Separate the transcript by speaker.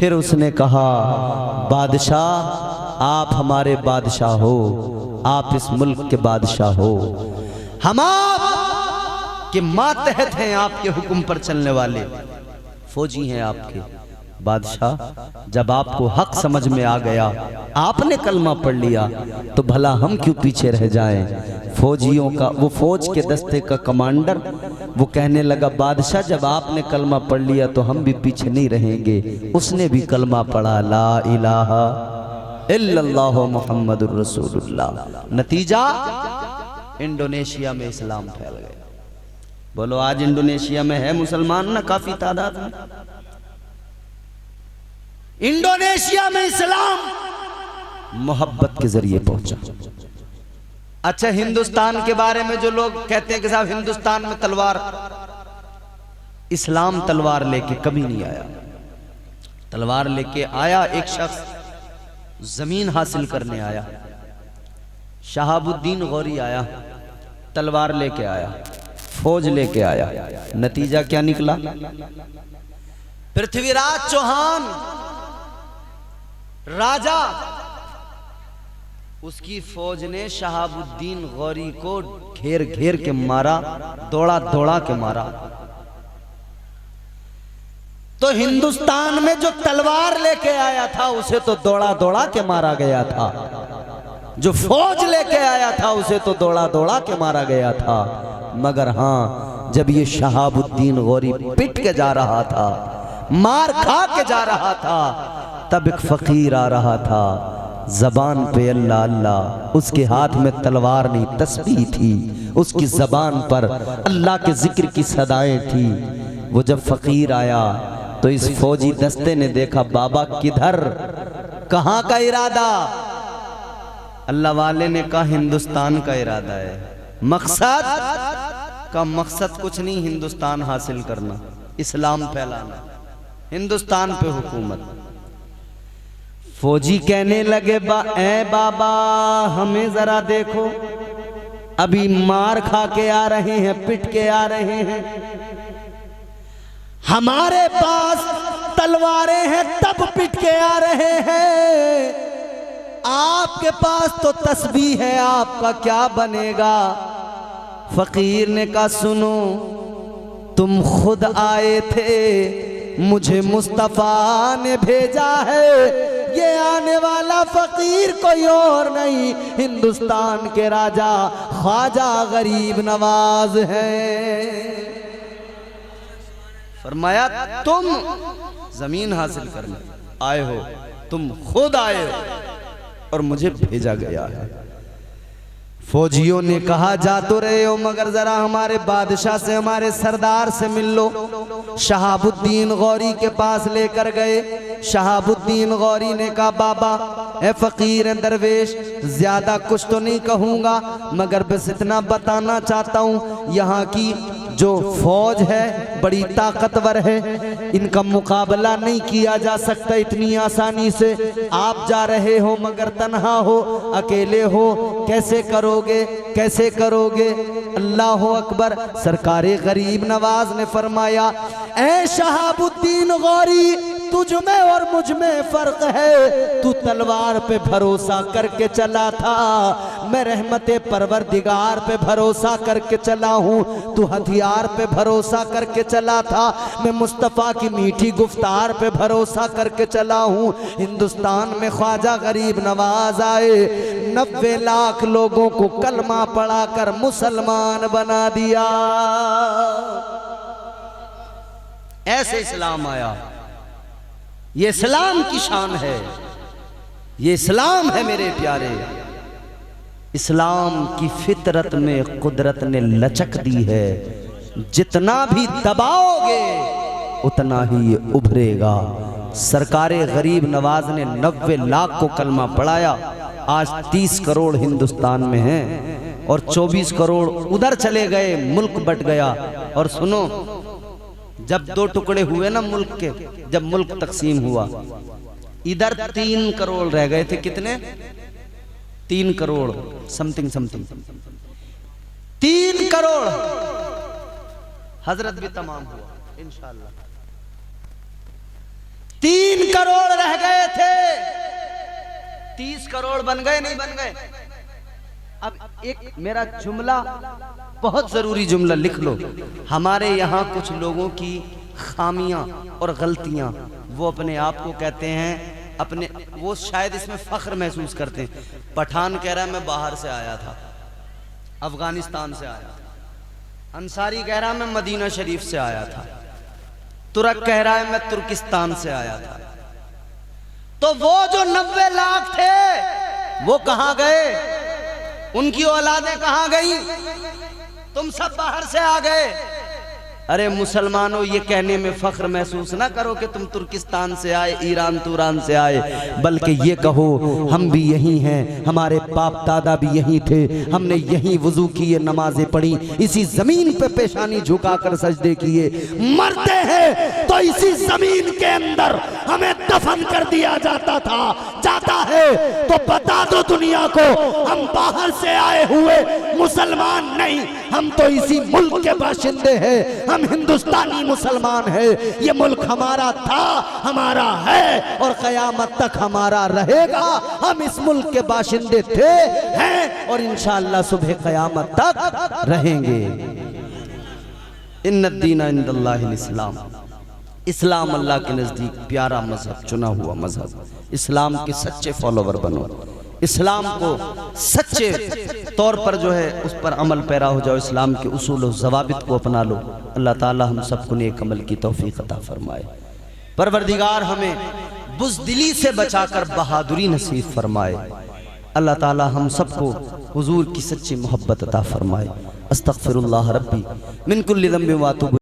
Speaker 1: फिर उसने कहा, बादशाह आप हमारे बादशाह हो, आप इस मुल्क के बादशाह हो, हम आपके मातहत हैं, आपके हुक्म पर चलने वाले फौजी हैं आपके। बादशाह जब आपको हक समझ में आ गया, आपने कलमा पढ़ लिया, तो भला हम क्यों पीछे रह जाएं। फौजियों का, वो फौज के दस्ते का कमांडर, वो कहने लगा, बादशाह जब आपने कलमा पढ़ लिया तो हम भी पीछे नहीं रहेंगे। उसने भी कलमा पढ़ा, ला इलाहा इल्लल्लाह मुहम्मदुर रसूलुल्लाह। नतीजा, इंडोनेशिया में इस्लाम फैल गया। बोलो, आज इंडोनेशिया में है मुसलमान ना, काफी तादाद में। इंडोनेशिया में इस्लाम मोहब्बत के जरिए पहुंचा। अच्छा, हिंदुस्तान के बारे में जो लोग कहते हैं कि साहब हिंदुस्तान में तलवार, इस्लाम तलवार लेके कभी नहीं आया। तलवार लेके आया एक शख्स, जमीन हासिल करने आया। शहाबुद्दीन गौरी आया, तलवार लेके आया, फौज लेके आया। नतीजा क्या निकला? पृथ्वीराज चौहान राजा, उसकी फौज ने शहाबुद्दीन गौरी को घेर घेर के मारा, दौड़ा दौड़ा के मारा। तो हिंदुस्तान में जो तलवार लेके आया था उसे तो दौड़ा दौड़ा के मारा गया था, जो फौज लेके आया था उसे तो दौड़ा दौड़ा के मारा गया था। मगर हां, जब ये शहाबुद्दीन गौरी पिट के जा रहा था, मार खा के जा रहा था, तब एक फकीर आ रहा था, जबान पे अल्लाह अल्लाह, उसके हाथ में तलवार नहीं तस्बीह थी, उसकी जबान पर अल्लाह के जिक्र की सदाएं थी। वो जब फकीर आया तो इस फौजी दस्ते ने देखा, बाबा किधर, कहां का इरादा? अल्लाह वाले ने कहा, हिंदुस्तान का इरादा है। मकसद का मकसद कुछ नहीं, हिंदुस्तान हासिल करना, इस्लाम फैलाना, हिंदुस्तान पे हुकूमत। फौजी कहने लगे, ऐ बाबा हमें जरा देखो, अभी मार खा के आ रहे हैं, पिट के आ रहे हैं, हमारे पास तलवारें हैं तब पिट के आ रहे हैं, आपके पास तो तस्बीह है, आपका क्या बनेगा? फकीर ने कहा, सुनो, तुम खुद आए थे, मुझे मुस्तफा ने भेजा है, ये आने वाला फकीर कोई और नहीं, हिंदुस्तान के राजा ख्वाजा गरीब नवाज हैं। फरमाया, तुम जमीन हासिल करने आए हो, तुम खुद आए हो और मुझे भेजा गया है। फौजियों ने कहा, जा तो रहे हो मगर जरा हमारे बादशाह से, हमारे सरदार से मिल लो। शहाबुद्दीन गौरी के पास लेकर गए। शहाबुद्दीन गौरी ने कहा, बाबा ए फकीर ए दरवेश, ज्यादा कुछ तो नहीं कहूंगा, मगर बस इतना बताना चाहता हूं, यहाँ की जो फौज है बड़ी ताकतवर है, इनका मुकाबला नहीं किया जा सकता इतनी आसानी से। आप जा रहे हो मगर तन्हा हो, अकेले हो, कैसे करोगे, कैसे करोगे? अल्लाह अकबर। सरकारे गरीब नवाज ने फरमाया, ऐ शहाबुद्दीन गौरी, तुझ में और मुझ में फर्क है, तू तलवार पे भरोसा करके चला था, मैं रहमते परवरदिगार पे भरोसा करके चला हूँ। तू हथियार पे भरोसा करके चला था, मैं मुस्तफ़ा की मीठी गुफ्तार पे भरोसा करके चला हूँ। हिंदुस्तान में ख्वाजा गरीब नवाज आए, 90 लाख लोगों को कलमा पढ़ाकर मुसलमान बना दिया। ऐसे इस्लाम आया। ये इस्लाम की शान है, ये इस्लाम है मेरे प्यारे। इस्लाम की फितरत में कुदरत ने लचक दी है, जितना भी दबाओगे उतना ही ये उभरेगा। सरकारे गरीब नवाज ने 90 लाख को कलमा पढ़ाया। आज 30 करोड़ हिंदुस्तान में हैं और 24 करोड़ उधर चले गए, मुल्क बट गया। और सुनो, जब 2 टुकड़े हुए ना मुल्क के, जब मुल्क तकसीम हुआ, इधर 3 करोड़ रह गए थे। कितने? 3 करोड़ समथिंग 3 करोड़। हजरत भी तमाम हुआ इंशाअल्लाह। 3 करोड़ रह गए थे, 30 करोड़ बन गए, नहीं बन गए? अब एक मेरा जुमला, बहुत जरूरी जुमला लिख लो। हमारे यहाँ कुछ लोगों की खामियां और गलतियां, वो अपने आप को कहते हैं, अपने वो शायद इसमें फख्र महसूस करते हैं। पठान कह रहा है मैं बाहर से आया था, अफगानिस्तान से आया था। अंसारी कह रहा है मैं मदीना शरीफ से आया था। तुरक कह रहा है मैं तुर्किस्तान से आया था। तो वो जो 90 लाख थे वो कहां गए? उनकी औलादें कहां गई? तुम सब बाहर से आ गए। अरे मुसलमानों, ये कहने में फख्र महसूस ना करो कि तुम तुर्किस्तान से आए, ईरान तुरान से आए, बल्कि ये कहो हम भी यही हैं, हमारे बाप दादा भी यही थे, हमने यही वुजू किए, नमाजें पढ़ी, इसी जमीन पे पेशानी झुकाकर सजदे किए, मरते हैं तो इसी जमीन के अंदर हमें दफन कर दिया जाता था। जाता है तो बता दो दुनिया को, हम बाहर से आए हुए मुसलमान नहीं, हम तो इसी मुल्क के बाशिंदे हैं, हम हिंदुस्तानी मुसलमान हैं। ये मुल्क हमारा था, हमारा है और कयामत तक हमारा रहेगा। हम इस मुल्क के बाशिंदे थे, हैं और इंशाअल्लाह सुबह कयामत तक रहेंगे। इन्नद्दीन इंदल्लाहिल इस्लाम, इस्लाम अल्लाह के नजदीक प्यारा मजहब, चुना हुआ मजहब। इस्लाम के सच्चे फॉलोवर बनो, इस्लाम को सच्चे तौर पर जो है उस पर अमल पैरा हो जाओ, इस्लाम के उसूल और ज़वाबित को अपना लो। अल्लाह ताला हम सबको नेक अमल की तौफीक अता फरमाए। परवरदिगार हमें बुज़दिली से बचाकर बहादुरी नसीब फरमाए। अल्लाह ताला हम सबको हुजूर की सच्ची मोहब्बत अता फरमाए। अस्तगफिरुल्लाह रब्बी मिन कुल्लि ज़ंबिन व अतूबु